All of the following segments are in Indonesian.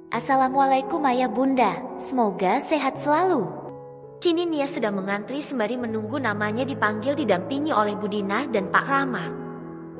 Assalamualaikum ayah bunda, semoga sehat selalu. Kini Nia sedang mengantri sembari menunggu namanya dipanggil didampingi oleh Budina dan Pak Rama.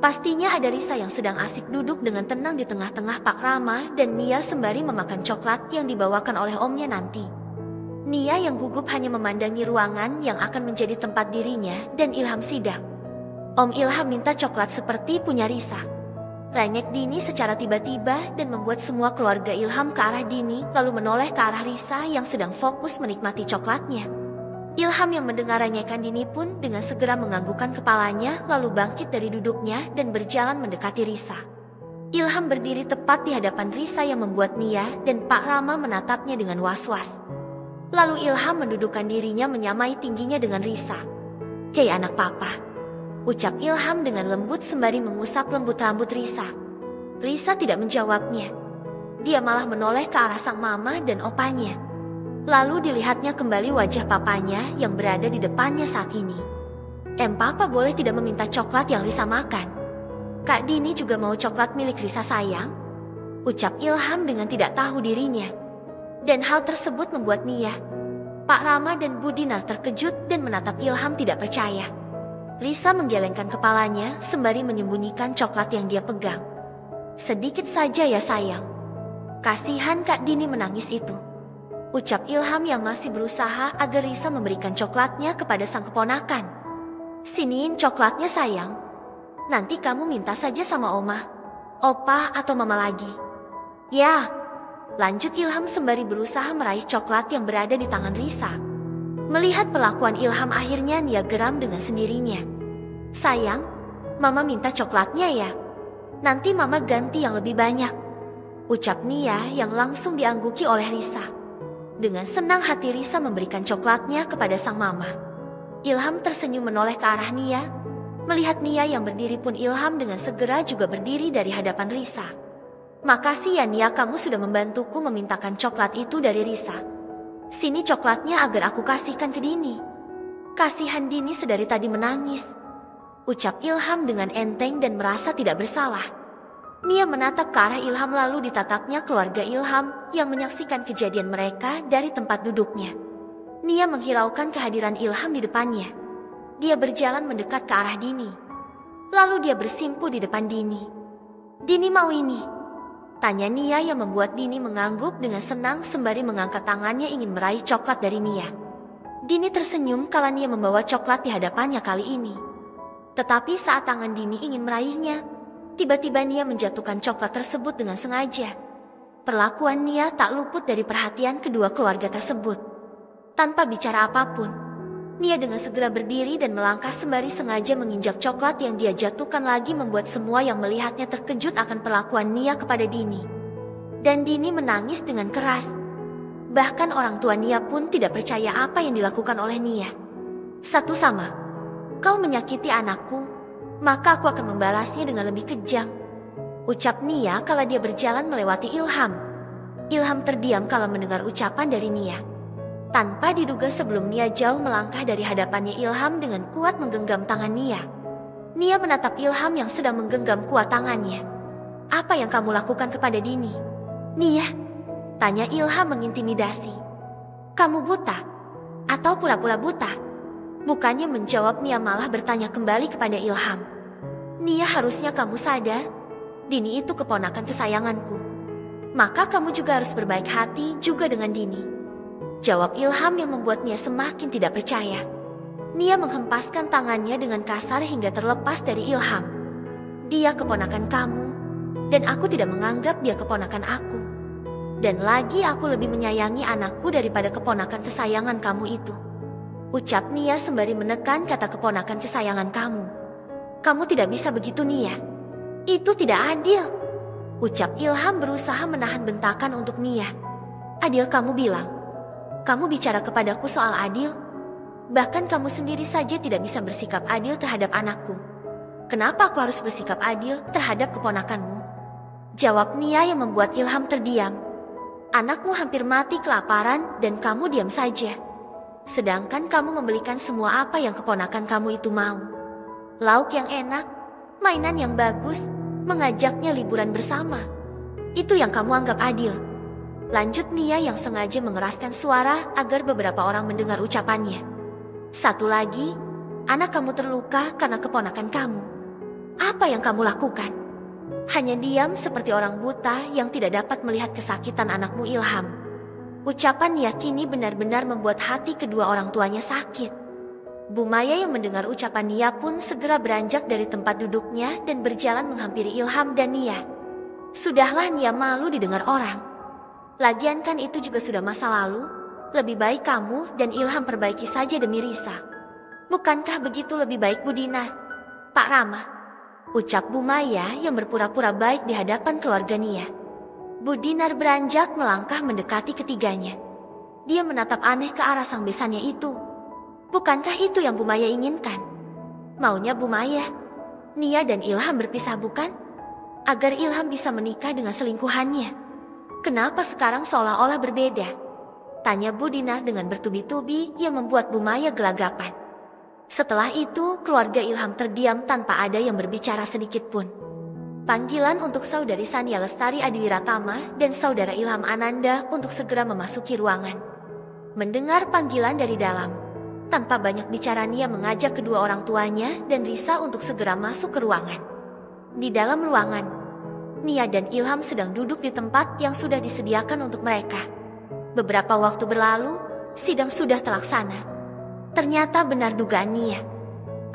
Pastinya ada Risa yang sedang asik duduk dengan tenang di tengah-tengah Pak Rama dan Nia sembari memakan coklat yang dibawakan oleh omnya nanti. Nia yang gugup hanya memandangi ruangan yang akan menjadi tempat dirinya dan Ilham sidang. Om Ilham minta coklat seperti punya Risa. Ranyek Dini secara tiba-tiba dan membuat semua keluarga Ilham ke arah Dini lalu menoleh ke arah Risa yang sedang fokus menikmati coklatnya. Ilham yang mendengar ranyekan Dini pun dengan segera menganggukkan kepalanya lalu bangkit dari duduknya dan berjalan mendekati Risa. Ilham berdiri tepat di hadapan Risa yang membuat Nia dan Pak Rama menatapnya dengan was-was. Lalu Ilham mendudukkan dirinya menyamai tingginya dengan Risa. "Hei anak papa," ucap Ilham dengan lembut sembari mengusap lembut rambut Risa. Risa tidak menjawabnya. Dia malah menoleh ke arah sang mama dan opanya. Lalu dilihatnya kembali wajah papanya yang berada di depannya saat ini. Papa boleh tidak meminta coklat yang Risa makan? Kak Dini juga mau coklat milik Risa sayang?" ucap Ilham dengan tidak tahu dirinya. Dan hal tersebut membuat Nia, Pak Rama dan Budina terkejut dan menatap Ilham tidak percaya. Risa menggelengkan kepalanya sembari menyembunyikan coklat yang dia pegang. "Sedikit saja ya sayang. Kasihan Kak Dini menangis itu," ucap Ilham yang masih berusaha agar Risa memberikan coklatnya kepada sang keponakan. "Siniin coklatnya sayang. Nanti kamu minta saja sama Oma, Opa atau Mama lagi." "Ya," lanjut Ilham sembari berusaha meraih coklat yang berada di tangan Risa. Melihat perlakuan Ilham akhirnya Nia geram dengan sendirinya. "Sayang, Mama minta coklatnya ya. Nanti Mama ganti yang lebih banyak," ucap Nia yang langsung diangguki oleh Risa. Dengan senang hati Risa memberikan coklatnya kepada sang mama. Ilham tersenyum menoleh ke arah Nia. Melihat Nia yang berdiri pun Ilham dengan segera juga berdiri dari hadapan Risa. "Makasih ya Nia, kamu sudah membantuku memintakan coklat itu dari Risa. Sini coklatnya agar aku kasihkan ke Dini. Kasihan Dini sedari tadi menangis," ucap Ilham dengan enteng dan merasa tidak bersalah. Nia menatap ke arah Ilham lalu ditatapnya keluarga Ilham yang menyaksikan kejadian mereka dari tempat duduknya. Nia menghiraukan kehadiran Ilham di depannya. Dia berjalan mendekat ke arah Dini. Lalu dia bersimpuh di depan Dini. "Dini mau ini?" tanya Nia yang membuat Dini mengangguk dengan senang sembari mengangkat tangannya ingin meraih coklat dari Nia. Dini tersenyum kala Nia membawa coklat di hadapannya kali ini. Tetapi saat tangan Dini ingin meraihnya, tiba-tiba Nia menjatuhkan coklat tersebut dengan sengaja. Perlakuan Nia tak luput dari perhatian kedua keluarga tersebut. Tanpa bicara apapun, Nia dengan segera berdiri dan melangkah sembari sengaja menginjak coklat yang dia jatuhkan lagi membuat semua yang melihatnya terkejut akan perlakuan Nia kepada Dini. Dan Dini menangis dengan keras. Bahkan orang tua Nia pun tidak percaya apa yang dilakukan oleh Nia. "Satu sama, kau menyakiti anakku, maka aku akan membalasnya dengan lebih kejam," ucap Nia kala dia berjalan melewati Ilham. Ilham terdiam kala mendengar ucapan dari Nia. Tanpa diduga sebelum Nia jauh melangkah dari hadapannya Ilham dengan kuat menggenggam tangan Nia. Nia menatap Ilham yang sedang menggenggam kuat tangannya. "Apa yang kamu lakukan kepada Dini?" "Nia?" tanya Ilham mengintimidasi. "Kamu buta? Atau pura-pura buta?" Bukannya menjawab, Nia malah bertanya kembali kepada Ilham. "Nia, harusnya kamu sadar, Dini itu keponakan kesayanganku. Maka kamu juga harus berbaik hati juga dengan Dini," jawab Ilham yang membuat Nia semakin tidak percaya. Nia menghempaskan tangannya dengan kasar hingga terlepas dari Ilham. "Dia keponakan kamu, dan aku tidak menganggap dia keponakan aku. Dan lagi aku lebih menyayangi anakku daripada keponakan kesayangan kamu itu," ucap Nia sembari menekan kata keponakan kesayangan kamu. "Kamu tidak bisa begitu Nia. Itu tidak adil," ucap Ilham berusaha menahan bentakan untuk Nia. "Adil kamu bilang? Kamu bicara kepadaku soal adil? Bahkan kamu sendiri saja tidak bisa bersikap adil terhadap anakku. Kenapa aku harus bersikap adil terhadap keponakanmu?" jawab Nia yang membuat Ilham terdiam. "Anakmu hampir mati kelaparan dan kamu diam saja. Sedangkan kamu membelikan semua apa yang keponakan kamu itu mau. Lauk yang enak, mainan yang bagus, mengajaknya liburan bersama. Itu yang kamu anggap adil. Lanjut Nia yang sengaja mengeraskan suara agar beberapa orang mendengar ucapannya. Satu lagi, anak kamu terluka karena keponakan kamu. Apa yang kamu lakukan? Hanya diam seperti orang buta yang tidak dapat melihat kesakitan anakmu Ilham. Ucapan Nia kini benar-benar membuat hati kedua orang tuanya sakit. Bu Maya yang mendengar ucapan Nia pun segera beranjak dari tempat duduknya dan berjalan menghampiri Ilham dan Nia. Sudahlah, Nia, malu didengar orang. Lagian kan itu juga sudah masa lalu. Lebih baik kamu dan Ilham perbaiki saja demi Risa. Bukankah begitu lebih baik, Bu Dina? Pak Rama, ucap Bu Maya yang berpura-pura baik di hadapan keluarga Nia. Bu Dinar beranjak melangkah mendekati ketiganya. Dia menatap aneh ke arah sang besannya itu. Bukankah itu yang Bu Maya inginkan? Maunya Bu Maya, Nia dan Ilham berpisah, bukan? Agar Ilham bisa menikah dengan selingkuhannya. Kenapa sekarang seolah-olah berbeda? Tanya Bu Dinar dengan bertubi-tubi yang membuat Bu Maya gelagapan. Setelah itu, keluarga Ilham terdiam tanpa ada yang berbicara sedikit pun. Panggilan untuk saudari Sania Lestari Adiwiratama dan saudara Ilham Ananda untuk segera memasuki ruangan. Mendengar panggilan dari dalam, tanpa banyak bicara Nia mengajak kedua orang tuanya dan Risa untuk segera masuk ke ruangan. Di dalam ruangan, Nia dan Ilham sedang duduk di tempat yang sudah disediakan untuk mereka. Beberapa waktu berlalu, sidang sudah terlaksana. Ternyata benar dugaan Nia.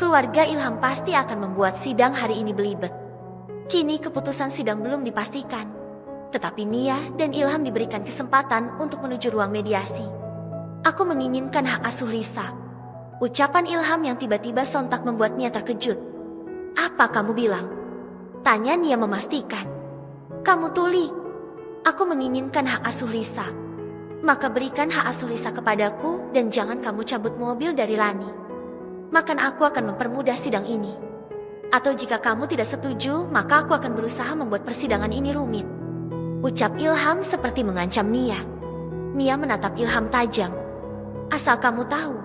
Keluarga Ilham pasti akan membuat sidang hari ini belibet. Kini keputusan sidang belum dipastikan. Tetapi Nia dan Ilham diberikan kesempatan untuk menuju ruang mediasi. Aku menginginkan hak asuh Risa. Ucapan Ilham yang tiba-tiba sontak membuat Nia terkejut. Apa kamu bilang? Tanya Nia memastikan. Kamu tuli. Aku menginginkan hak asuh Risa. Maka berikan hak asuh Risa kepadaku dan jangan kamu cabut mobil dari Lani. Maka aku akan mempermudah sidang ini. Atau jika kamu tidak setuju, maka aku akan berusaha membuat persidangan ini rumit. Ucap Ilham seperti mengancam Nia. Nia menatap Ilham tajam. Asal kamu tahu,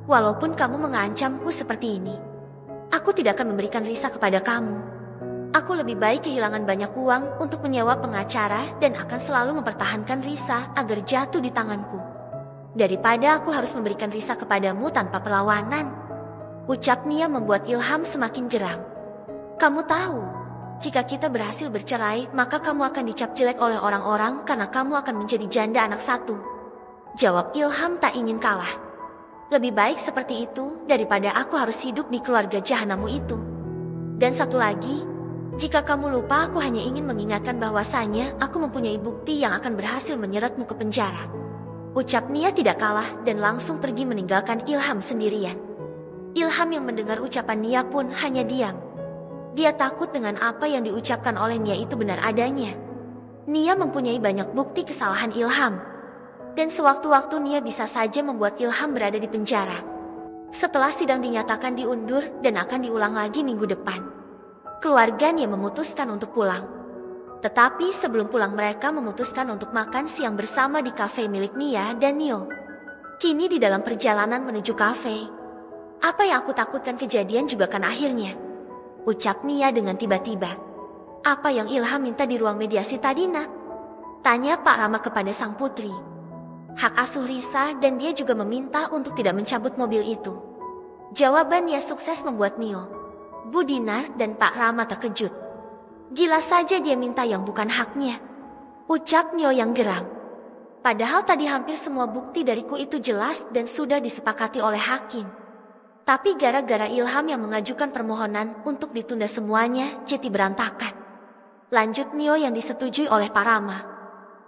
walaupun kamu mengancamku seperti ini, aku tidak akan memberikan Risa kepada kamu. Aku lebih baik kehilangan banyak uang untuk menyewa pengacara dan akan selalu mempertahankan Risa agar jatuh di tanganku, daripada aku harus memberikan Risa kepadamu tanpa perlawanan. Ucap Nia membuat Ilham semakin geram. Kamu tahu, jika kita berhasil bercerai, maka kamu akan dicap jelek oleh orang-orang karena kamu akan menjadi janda anak satu. Jawab Ilham tak ingin kalah. Lebih baik seperti itu daripada aku harus hidup di keluarga jahanamu itu. Dan satu lagi, jika kamu lupa, aku hanya ingin mengingatkan bahwasanya aku mempunyai bukti yang akan berhasil menyeretmu ke penjara. Ucap Nia tidak kalah dan langsung pergi meninggalkan Ilham sendirian. Ilham yang mendengar ucapan Nia pun hanya diam. Dia takut dengan apa yang diucapkan oleh Nia itu benar adanya. Nia mempunyai banyak bukti kesalahan Ilham. Dan sewaktu-waktu Nia bisa saja membuat Ilham berada di penjara. Setelah sidang dinyatakan diundur dan akan diulang lagi minggu depan, keluarga Nia memutuskan untuk pulang. Tetapi sebelum pulang mereka memutuskan untuk makan siang bersama di kafe milik Nia dan Nio. Kini di dalam perjalanan menuju kafe, apa yang aku takutkan kejadian juga kan akhirnya. Ucap Nia dengan tiba-tiba. Apa yang Ilham minta di ruang mediasi tadi, nak? Tanya Pak Rama kepada sang putri. Hak asuh Risa dan dia juga meminta untuk tidak mencabut mobil itu. Jawaban Nia sukses membuat Nio, Bu Dinar dan Pak Rama terkejut. Gila saja dia minta yang bukan haknya. Ucap Nio yang geram. Padahal tadi hampir semua bukti dariku itu jelas dan sudah disepakati oleh hakim. Tapi gara-gara Ilham yang mengajukan permohonan untuk ditunda semuanya, jadi berantakan. Lanjut Nio yang disetujui oleh Pak Rama.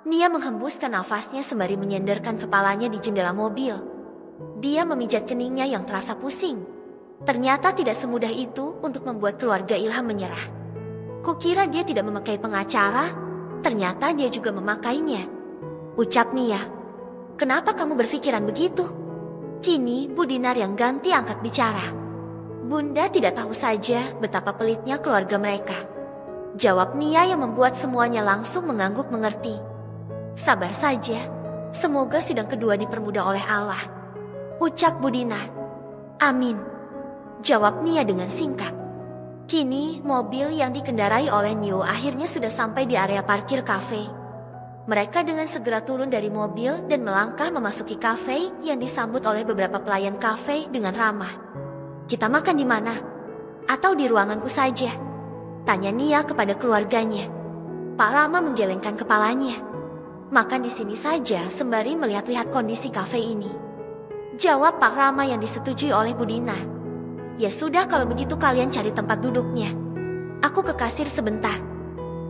Nia menghembuskan nafasnya sembari menyenderkan kepalanya di jendela mobil. Dia memijat keningnya yang terasa pusing. Ternyata tidak semudah itu untuk membuat keluarga Ilham menyerah. Kukira dia tidak memakai pengacara, ternyata dia juga memakainya. Ucap Nia. Kenapa kamu berpikiran begitu? Kini Bu Dinar yang ganti angkat bicara. Bunda tidak tahu saja betapa pelitnya keluarga mereka. Jawab Nia yang membuat semuanya langsung mengangguk mengerti. Sabar saja, semoga sidang kedua dipermudah oleh Allah. Ucap Bu Dinar. Amin. Jawab Nia dengan singkat. Kini mobil yang dikendarai oleh Nio akhirnya sudah sampai di area parkir kafe. Mereka dengan segera turun dari mobil dan melangkah memasuki kafe yang disambut oleh beberapa pelayan kafe dengan ramah. "Kita makan di mana? Atau di ruanganku saja?" tanya Nia kepada keluarganya. Pak Rama menggelengkan kepalanya. "Makan di sini saja sembari melihat-lihat kondisi kafe ini," jawab Pak Rama yang disetujui oleh Budina. "Ya sudah, kalau begitu kalian cari tempat duduknya. Aku ke kasir sebentar,"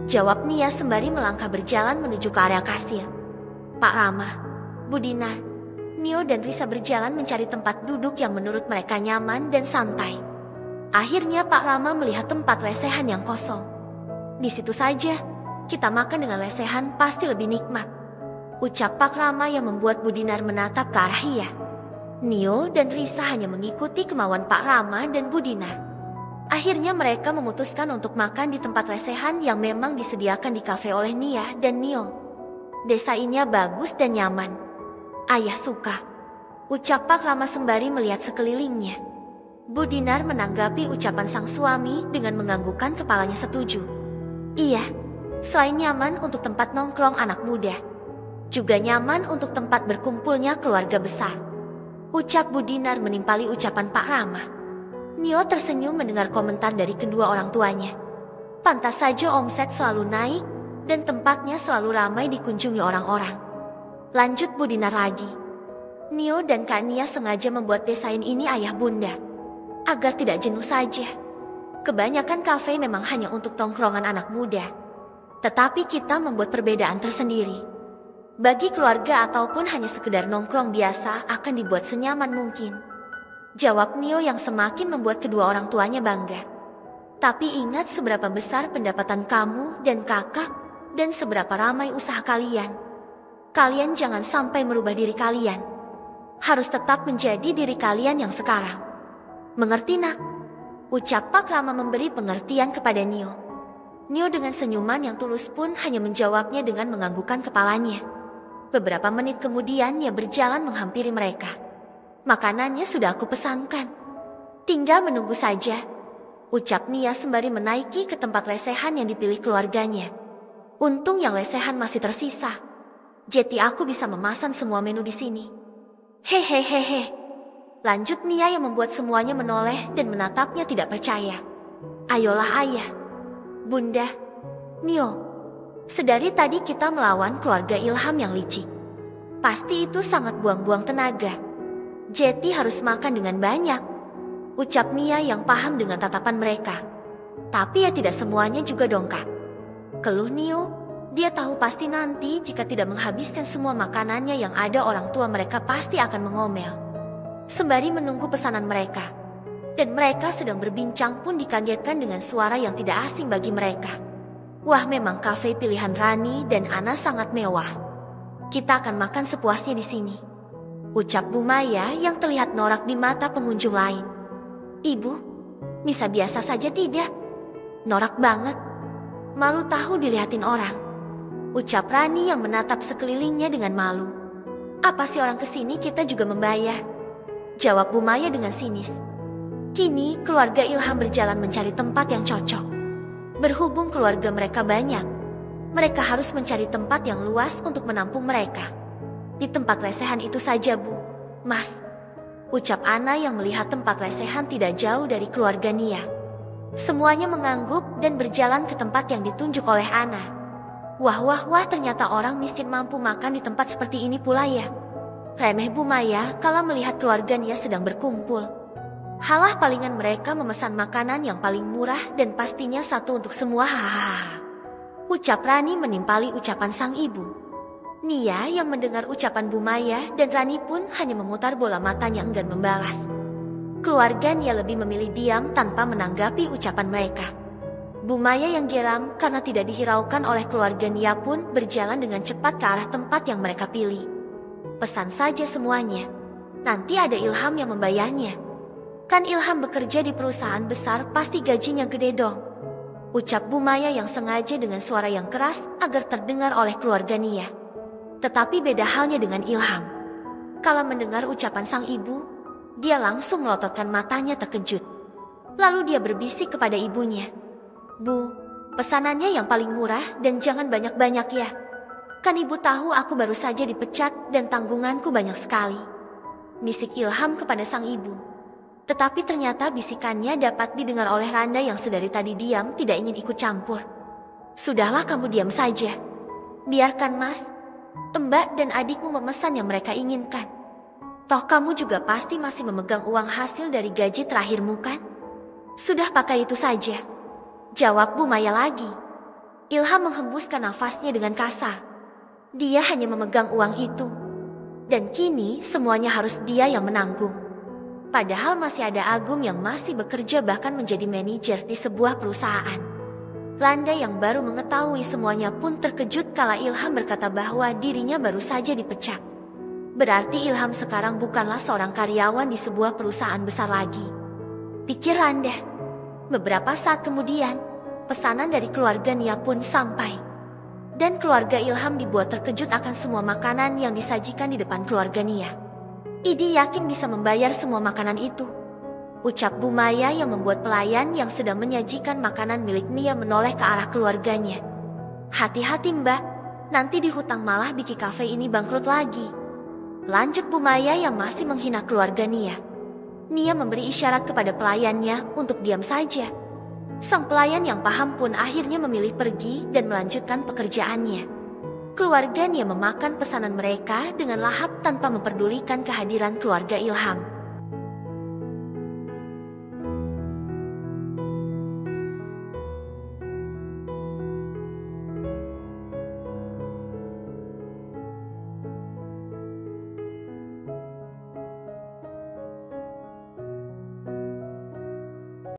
jawab Nia sembari melangkah berjalan menuju ke area kasir. Pak Rama, Budina, Nio dan Risa berjalan mencari tempat duduk yang menurut mereka nyaman dan santai. Akhirnya Pak Rama melihat tempat lesehan yang kosong. "Di situ saja, kita makan dengan lesehan pasti lebih nikmat," ucap Pak Rama yang membuat Budinar menatap ke arah ia. Nio dan Risa hanya mengikuti kemauan Pak Rama dan Budinar. Akhirnya mereka memutuskan untuk makan di tempat lesehan yang memang disediakan di kafe oleh Nia dan Nio. "Desainnya bagus dan nyaman. Ayah suka," ucap Pak Rama sembari melihat sekelilingnya. Budinar menanggapi ucapan sang suami dengan menganggukkan kepalanya setuju. "Iya, selain nyaman untuk tempat nongkrong anak muda, juga nyaman untuk tempat berkumpulnya keluarga besar," ucap Budinar menimpali ucapan Pak Rama. Nio tersenyum mendengar komentar dari kedua orang tuanya. Pantas saja omset selalu naik dan tempatnya selalu ramai dikunjungi orang-orang. Lanjut Budinar lagi. "Nio dan Kak Nia sengaja membuat desain ini ayah bunda, agar tidak jenuh saja. Kebanyakan kafe memang hanya untuk tongkrongan anak muda. Tetapi kita membuat perbedaan tersendiri. Bagi keluarga ataupun hanya sekedar nongkrong biasa akan dibuat senyaman mungkin," jawab Nio yang semakin membuat kedua orang tuanya bangga. "Tapi ingat seberapa besar pendapatan kamu dan kakak dan seberapa ramai usaha kalian. Kalian jangan sampai merubah diri kalian. Harus tetap menjadi diri kalian yang sekarang. Mengerti nak?" ucap Pak Rama memberi pengertian kepada Nio. Nio dengan senyuman yang tulus pun hanya menjawabnya dengan menganggukkan kepalanya. Beberapa menit kemudian ia berjalan menghampiri mereka. "Makanannya sudah aku pesankan. Tinggal menunggu saja," ucap Nia sembari menaiki ke tempat lesehan yang dipilih keluarganya. "Untung yang lesehan masih tersisa. Jadi aku bisa memesan semua menu di sini." "Hehehehe," lanjut Nia yang membuat semuanya menoleh dan menatapnya tidak percaya. "Ayolah ayah, bunda, Nio. Sedari tadi kita melawan keluarga Ilham yang licik. Pasti itu sangat buang-buang tenaga. Jeti harus makan dengan banyak," ucap Nia yang paham dengan tatapan mereka. "Tapi ya tidak semuanya juga dong Kak," keluh Nio. Dia tahu pasti nanti jika tidak menghabiskan semua makanannya yang ada orang tua mereka pasti akan mengomel. Sembari menunggu pesanan mereka, dan mereka sedang berbincang pun dikagetkan dengan suara yang tidak asing bagi mereka. "Wah, memang kafe pilihan Rani dan Ana sangat mewah. Kita akan makan sepuasnya di sini," ucap Bu Maya yang terlihat norak di mata pengunjung lain. "Ibu, bisa biasa saja tidak? Norak banget. Malu tahu dilihatin orang," ucap Rani yang menatap sekelilingnya dengan malu. "Apa sih orang kesini kita juga membayar?" jawab Bu Maya dengan sinis. Kini keluarga Ilham berjalan mencari tempat yang cocok. Berhubung keluarga mereka banyak, mereka harus mencari tempat yang luas untuk menampung mereka. "Di tempat lesehan itu saja Bu, Mas," ucap Ana yang melihat tempat lesehan tidak jauh dari keluarga Nia. Semuanya mengangguk dan berjalan ke tempat yang ditunjuk oleh Ana. Wah, ternyata orang miskin mampu makan di tempat seperti ini pula ya. Remeh Bu Maya kala melihat keluarga Nia sedang berkumpul. Halah, palingan mereka memesan makanan yang paling murah dan pastinya satu untuk semua, hahaha, ucap Rani menimpali ucapan sang ibu. Nia yang mendengar ucapan Bu Maya dan Rani pun hanya memutar bola matanya enggan membalas. Keluarga Nia lebih memilih diam tanpa menanggapi ucapan mereka. Bu Maya yang geram karena tidak dihiraukan oleh keluarga Nia pun berjalan dengan cepat ke arah tempat yang mereka pilih. "Pesan saja semuanya. Nanti ada Ilham yang membayarnya. Kan Ilham bekerja di perusahaan besar, pasti gajinya gede dong," ucap Bu Maya yang sengaja dengan suara yang keras agar terdengar oleh keluarga Nia. Tetapi beda halnya dengan Ilham. Kala mendengar ucapan sang ibu, dia langsung melototkan matanya terkejut. Lalu dia berbisik kepada ibunya, "Bu, pesanannya yang paling murah dan jangan banyak-banyak ya." Kan ibu tahu aku baru saja dipecat dan tanggunganku banyak sekali. Bisik Ilham kepada sang ibu. Tetapi ternyata bisikannya dapat didengar oleh Randa yang sedari tadi diam tidak ingin ikut campur. Sudahlah kamu diam saja. Biarkan Mas, Mbak dan adikmu memesan yang mereka inginkan. Toh kamu juga pasti masih memegang uang hasil dari gaji terakhirmu kan? Sudah pakai itu saja. Jawab Bu Maya lagi. Ilham menghembuskan nafasnya dengan kasar. Dia hanya memegang uang itu. Dan kini semuanya harus dia yang menanggung. Padahal masih ada Agum yang masih bekerja bahkan menjadi manajer di sebuah perusahaan. Randa yang baru mengetahui semuanya pun terkejut kala Ilham berkata bahwa dirinya baru saja dipecat. Berarti Ilham sekarang bukanlah seorang karyawan di sebuah perusahaan besar lagi. Pikir Randa. Beberapa saat kemudian, pesanan dari keluarga Nia pun sampai. Dan keluarga Ilham dibuat terkejut akan semua makanan yang disajikan di depan keluarga Nia. Idi yakin bisa membayar semua makanan itu. Ucap Bu Maya yang membuat pelayan yang sedang menyajikan makanan milik Nia menoleh ke arah keluarganya. Hati-hati Mbak, nanti di hutang malah bikin kafe ini bangkrut lagi. Lanjut Bu Maya yang masih menghina keluarga Nia. Nia memberi isyarat kepada pelayannya untuk diam saja. Sang pelayan yang paham pun akhirnya memilih pergi dan melanjutkan pekerjaannya. Keluarga Nia memakan pesanan mereka dengan lahap tanpa memperdulikan kehadiran keluarga Ilham.